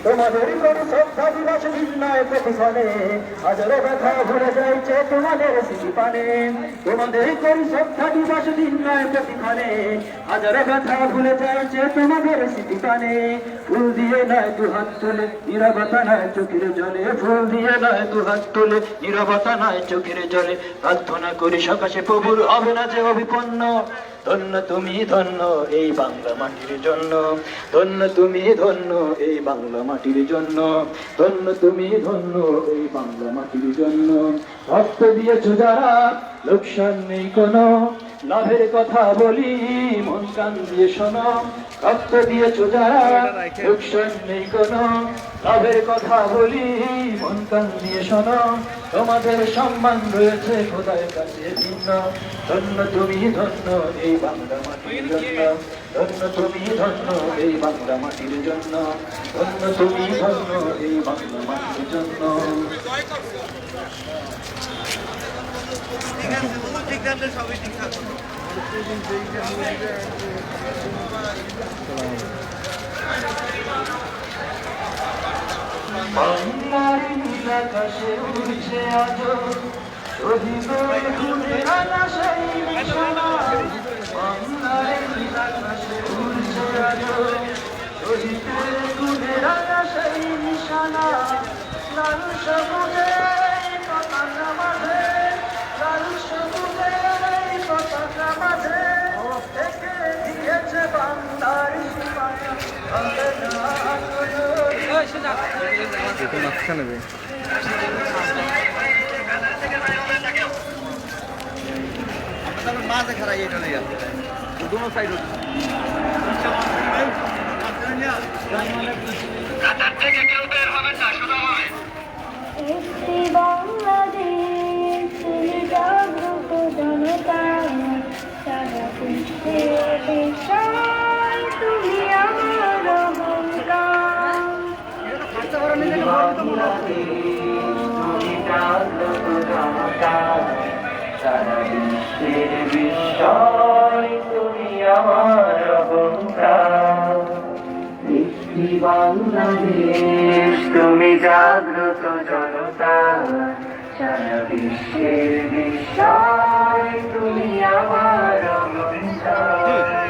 তোমাদের করে শ্রদ্ধা দিবস নির্ণয় প্রতিফলে হাজারো ব্যথা ভরে যাইছে তোমাদের স্মৃতি পানে। তোমাদের করি শ্রদ্ধা দিবস নির্ণয় প্রতিফলে হাজারো ব্যথা ভুলে যাইছে তোমাদের স্মৃতি পানে। ফুল দিয়ে নয় দু হাত তুলে নীরবতা নয় চোখের জলে, ফুল দিয়ে নয় দু হাত তুলে নীরবতা নয় চোখের জলে। প্রার্থনা করি সকাশে প্রভুর হবে না যে অবিপন্ন। ধন্য তুমি ধন্য এই বাংলা মাটির জন্য, ধন্য তুমি ধন্য এই বাংলা মাটির জন্য, ধন্য তুমি ধন্য এই বাংলা মাটির জন্য। রক্ত দিয়েছো যারা লোকসান নেই কোনো, লাভের কথা বলি মন কান দিয়ে শোনো। রক্ত দিয়েছো যারা লোকসান নেই কোনো, লাভের কথা বলি মন কান দিয়ে শোনো। তোমাদের সম্মান রয়েছে খোদার কাছে ভিন্ন। ধন্য তুমি ধন্য এই বাংলা মাটির জন্য, ধন্য তুমি ধন্য এই বাংলা মাটির জন্য, ধন্য তুমি ধন্য এই বাংলা মাটির জন্য। বাংলার নীল আকাশে উড়ছে আজ শহীদের খুনে রাঙা সেই নিশানা। বাংলার নীল আকাশে উড়ছে আজ শহীদের খুনে রাঙা সেই নিশানা। লাল সবুজে পতাকা মাঝে, লাল সবুজে পতাকা মাঝে একে দিয়েছে বাংলার সীমানা। মাঝে খারাই এটা নেই দুটো সাইড থেকে কেউ বের হবেন না, শোনা হয় একটি বাংলাদেশ জাগ্রত জনতা সারা বিশ্বের বিষয় তুমি আমার অহংকার। সারা বিশ্বের বিষয় তুমি আমার অহংকার। একটি বাংলাদেশ তুমি জাগ্রত জাগ্রত জনতা সারা বিশ্বের বিস্ময় তুমি আমার অহংকার